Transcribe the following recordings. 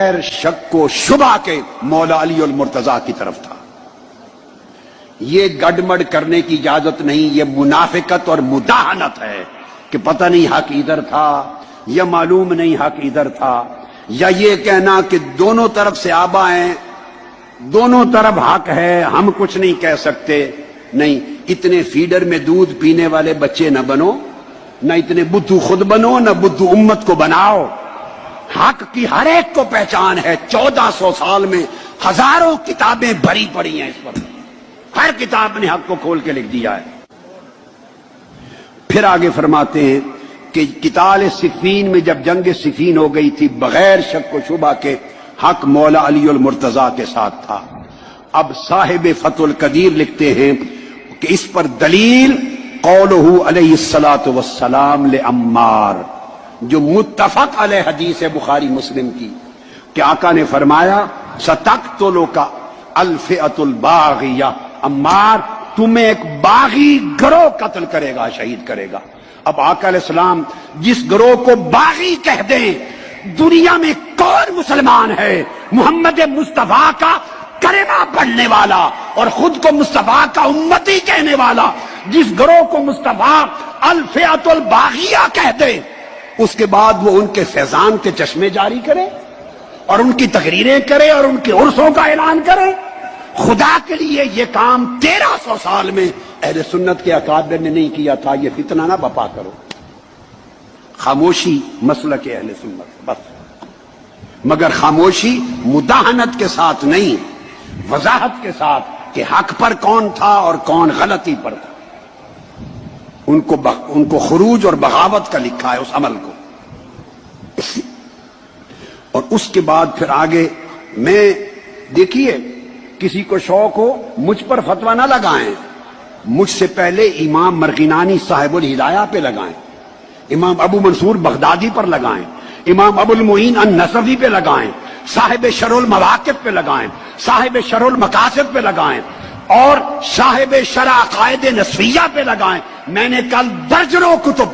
غیر شک و شبہ کے مولا علی المرتضیٰ کی طرف تھا۔ یہ گڑمڑ کرنے کی اجازت نہیں، یہ منافقت اور مداہنت ہے کہ پتہ نہیں حق ادھر تھا یا معلوم نہیں حق ادھر تھا، یا یہ کہنا کہ دونوں طرف سے آبا ہیں، دونوں طرف حق ہے، ہم کچھ نہیں کہہ سکتے۔ نہیں، اتنے فیڈر میں دودھ پینے والے بچے نہ بنو، نہ اتنے بدھو خود بنو، نہ بدھو امت کو بناؤ۔ حق کی ہر ایک کو پہچان ہے، 1400 سال میں ہزاروں کتابیں بھری پڑی ہیں اس پر، ہر کتاب نے حق کو کھول کے لکھ دیا ہے۔ پھر آگے فرماتے ہیں کہ قتال صفین میں جب جنگ صفین ہو گئی تھی، بغیر شک و شبہ کے حق مولا علی المرتضیٰ کے ساتھ تھا۔ اب صاحب فتح القدیر لکھتے ہیں کہ اس پر دلیل قولہ علیہ الصلوۃ والسلام لعمار، جو متفق علیہ حدیث ہے بخاری مسلم کی، کہ آقا نے فرمایا ستقتلک الفئۃ الباغیہ، عمار تمہیں ایک باغی گروہ قتل کرے گا، شہید کرے گا۔ اب آقا علیہ السلام جس گروہ کو باغی کہہ دیں، دنیا میں کون مسلمان ہے محمد مصطفیٰ کا کلمہ پڑھنے والا اور خود کو مصطفیٰ کا امتی کہنے والا، جس گروہ کو مصطفیٰ الفئۃ الباغیہ کہہ دے، اس کے بعد وہ ان کے فیضان کے چشمے جاری کرے اور ان کی تقریریں کرے اور ان کے عرسوں کا اعلان کرے؟ خدا کے لیے یہ کام 1300 سال میں اہل سنت کے اکابر نے نہیں کیا تھا، یہ فتنہ نہ بپا کرو۔ خاموشی مسلک اہل سنت بس، مگر خاموشی مداہنت کے ساتھ نہیں، وضاحت کے ساتھ کہ حق پر کون تھا اور کون غلطی پر تھا۔ ان کو خروج اور بغاوت کا لکھا ہے اس عمل کو۔ اور اس کے بعد پھر آگے میں دیکھیے، کسی کو شوق ہو مجھ پر فتویٰ نہ لگائیں، مجھ سے پہلے امام مرغینانی صاحب الہدایہ پہ لگائیں، امام ابو منصور بغدادی پر لگائیں، امام ابو المعین النصفی پہ لگائیں، صاحب شرح المواقف پہ لگائیں، صاحب شرح المقاصد پہ لگائیں، اور صاحب شرح عقائد نصفیہ پہ لگائیں۔ میں نے کل درجنوں کتب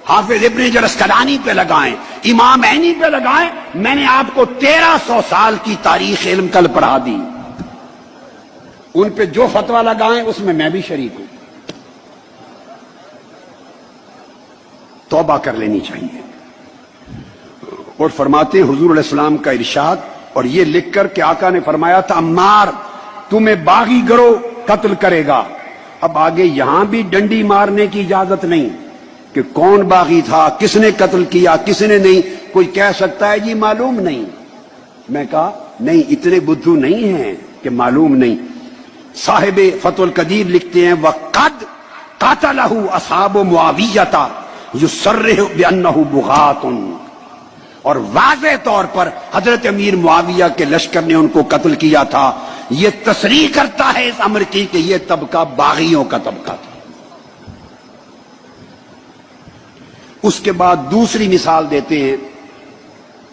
حافظ ابن حجر اسقلانی پہ لگائیں، امام عینی پہ لگائیں۔ میں نے آپ کو 1300 سال کی تاریخ علم کل پڑھا دی، ان پہ جو فتویٰ لگائیں اس میں میں بھی شریک ہوں۔ توبہ کر لینی چاہیے۔ اور فرماتے ہیں حضور علیہ السلام کا ارشاد، اور یہ لکھ کر کہ آقا نے فرمایا تھا عمار تمہیں باغی گروہ قتل کرے گا۔ اب آگے یہاں بھی ڈنڈی مارنے کی اجازت نہیں کہ کون باغی تھا، کس نے قتل کیا، کس نے نہیں۔ کوئی کہہ سکتا ہے جی معلوم نہیں، میں کہا نہیں، اتنے بدھو نہیں ہیں کہ معلوم نہیں۔ صاحب فتح القدیر لکھتے ہیں وَقَدْ قَتَلَهُ أَصْحَابُ مُعَاوِيَّةَ يُصَرِّحُ بِأَنَّهُ بُغَاةٌ، اور واضح طور پر حضرت امیر معاویہ کے لشکر نے ان کو قتل کیا تھا۔ یہ تصریح کرتا ہے اس امر کی کہ یہ طبقہ باغیوں کا طبقہ تھا۔ اس کے بعد دوسری مثال دیتے ہیں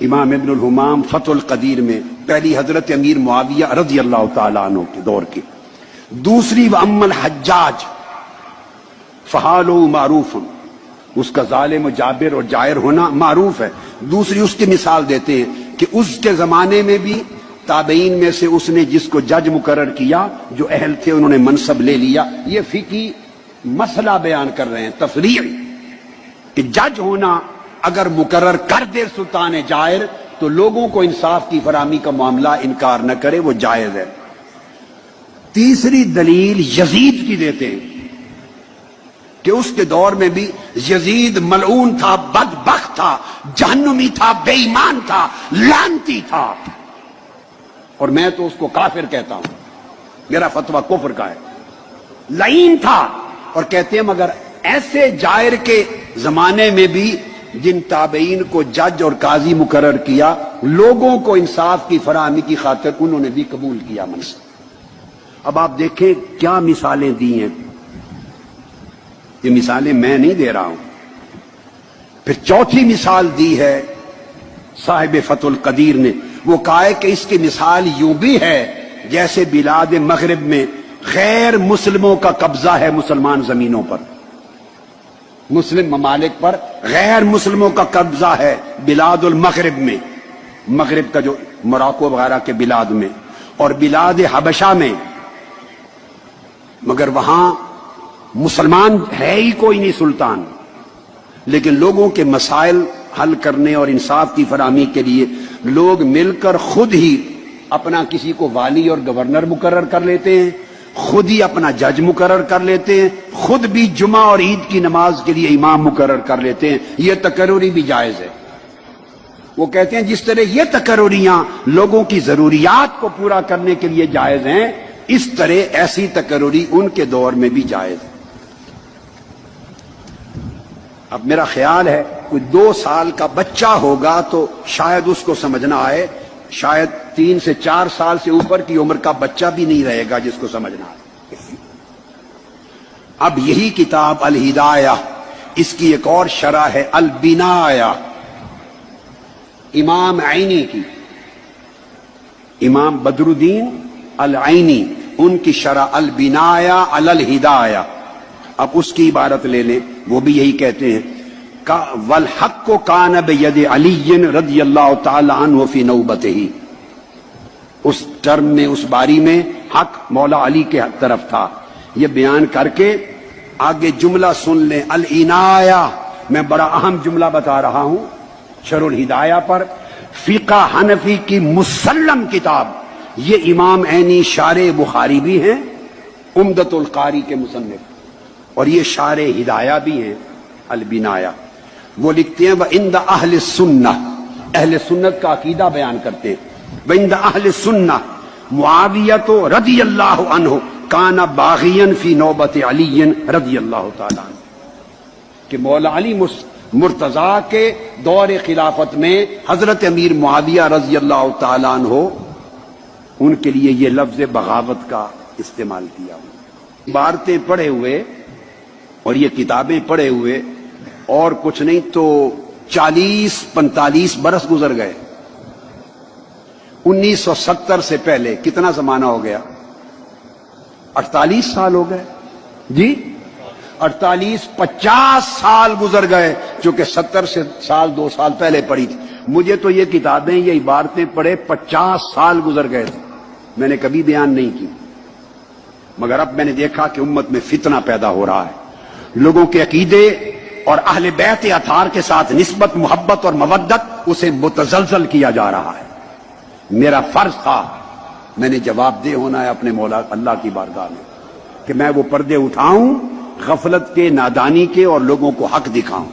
امام ابن الہمام فتح القدیر میں، پہلی حضرت امیر معاویہ رضی اللہ تعالیٰ عنہ کے دور کی، دوسری وَأَمَّا الْحَجَّاجِ فَحَالُهُ مَعْرُوفٌ، اس کا ظالم و جابر اور جائر ہونا معروف ہے۔ دوسری اس کی مثال دیتے ہیں کہ اس کے زمانے میں بھی تابعین میں سے اس نے جس کو جج مقرر کیا، جو اہل تھے انہوں نے منصب لے لیا۔ یہ فقہی مسئلہ بیان کر رہے ہیں تفریعی، کہ جج ہونا اگر مقرر کر دے سلطان جائر تو لوگوں کو انصاف کی فراہمی کا معاملہ انکار نہ کرے، وہ جائز ہے۔ تیسری دلیل یزید کی دیتے ہیں کہ اس کے دور میں بھی یزید ملعون تھا، بدبخت تھا، جہنمی تھا، بے ایمان تھا، لعنتی تھا، اور میں تو اس کو کافر کہتا ہوں، میرا فتویٰ کفر کا ہے۔ لعین تھا، اور کہتے ہیں مگر ایسے جائر کے زمانے میں بھی جن تابعین کو جج اور قاضی مقرر کیا، لوگوں کو انصاف کی فراہمی کی خاطر انہوں نے بھی قبول کیا منصب۔ اب آپ دیکھیں کیا مثالیں دی ہیں، یہ مثالیں میں نہیں دے رہا ہوں۔ پھر چوتھی مثال دی ہے صاحب فتح القدیر نے، وہ کہا ہے کہ اس کی مثال یوں بھی ہے جیسے بلاد مغرب میں غیر مسلموں کا قبضہ ہے مسلمان زمینوں پر، مسلم ممالک پر غیر مسلموں کا قبضہ ہے بلاد المغرب میں، مغرب کا جو موراکو وغیرہ کے بلاد میں اور بلاد حبشہ میں، مگر وہاں مسلمان ہے ہی کوئی نہیں سلطان، لیکن لوگوں کے مسائل حل کرنے اور انصاف کی فراہمی کے لیے لوگ مل کر خود ہی اپنا کسی کو والی اور گورنر مقرر کر لیتے ہیں، خود ہی اپنا جج مقرر کر لیتے ہیں، خود بھی جمعہ اور عید کی نماز کے لیے امام مقرر کر لیتے ہیں۔ یہ تقرری بھی جائز ہے۔ وہ کہتے ہیں جس طرح یہ تقرریاں لوگوں کی ضروریات کو پورا کرنے کے لیے جائز ہیں، اس طرح ایسی تقرری ان کے دور میں بھی جائز ہے۔ اب میرا خیال ہے کوئی 2 سال کا بچہ ہوگا تو شاید اس کو سمجھنا آئے، شاید 3 سے 4 سال سے اوپر کی عمر کا بچہ بھی نہیں رہے گا جس کو سمجھنا آئے۔ اب یہی کتاب الہدایہ، اس کی ایک اور شرح ہے البنایہ، امام عینی کی، امام بدر الدین العینی، ان کی شرح البنایہ علی الہدایہ۔ اب اس کی عبارت لے لیں، وہ بھی یہی کہتے ہیں والحق کان بید علی رضی اللہ تعالی عنہ فی نوبتہ، اس ٹرم میں، اس باری میں حق مولا علی کے طرف تھا۔ یہ بیان کر کے آگے جملہ سن لیں، العنایہ، میں بڑا اہم جملہ بتا رہا ہوں شرح الہدایہ پر، فقہ حنفی کی مسلم کتاب، یہ امام عینی شارح بخاری بھی ہیں، عمدۃ القاری کے مصنف، اور یہ شارح ہدایہ بھی ہیں البنایہ۔ وہ لکھتے ہیں وَعِنْدَ أَهْلِ السُّنَّةِ، اہل سنت کا عقیدہ بیان کرتے ہیں، وَعِنْدَ أَهْلِ السُّنَّةِ معاویہ رضی اللہ عنہ کان باغیاً فی نوبت علی رضی اللہ تعالی عنہ، کہ مولا علی مرتضیٰ کے دور خلافت میں حضرت امیر معاویہ رضی اللہ تعالی عنہ، ان کے لیے یہ لفظ بغاوت کا استعمال کیا۔ عبارتیں پڑھے ہوئے اور یہ کتابیں پڑھے ہوئے اور کچھ نہیں تو 40-45 برس گزر گئے۔ 1970 سے پہلے کتنا زمانہ ہو گیا؟ 48 سال ہو گئے جی، 48-50 سال گزر گئے، چونکہ 70 سال 2 سال پہلے پڑھی تھی۔ مجھے تو یہ کتابیں، یہ عبارتیں پڑھے 50 سال گزر گئے تھے، میں نے کبھی بیان نہیں کی، مگر اب میں نے دیکھا کہ امت میں فتنہ پیدا ہو رہا ہے، لوگوں کے عقیدے اور اہل بیت اطہار کے ساتھ نسبت، محبت اور مودت، اسے متزلزل کیا جا رہا ہے۔ میرا فرض تھا، میں نے جواب دہ ہونا ہے اپنے مولا اللہ کی بارگاہ میں، کہ میں وہ پردے اٹھاؤں غفلت کے، نادانی کے، اور لوگوں کو حق دکھاؤں۔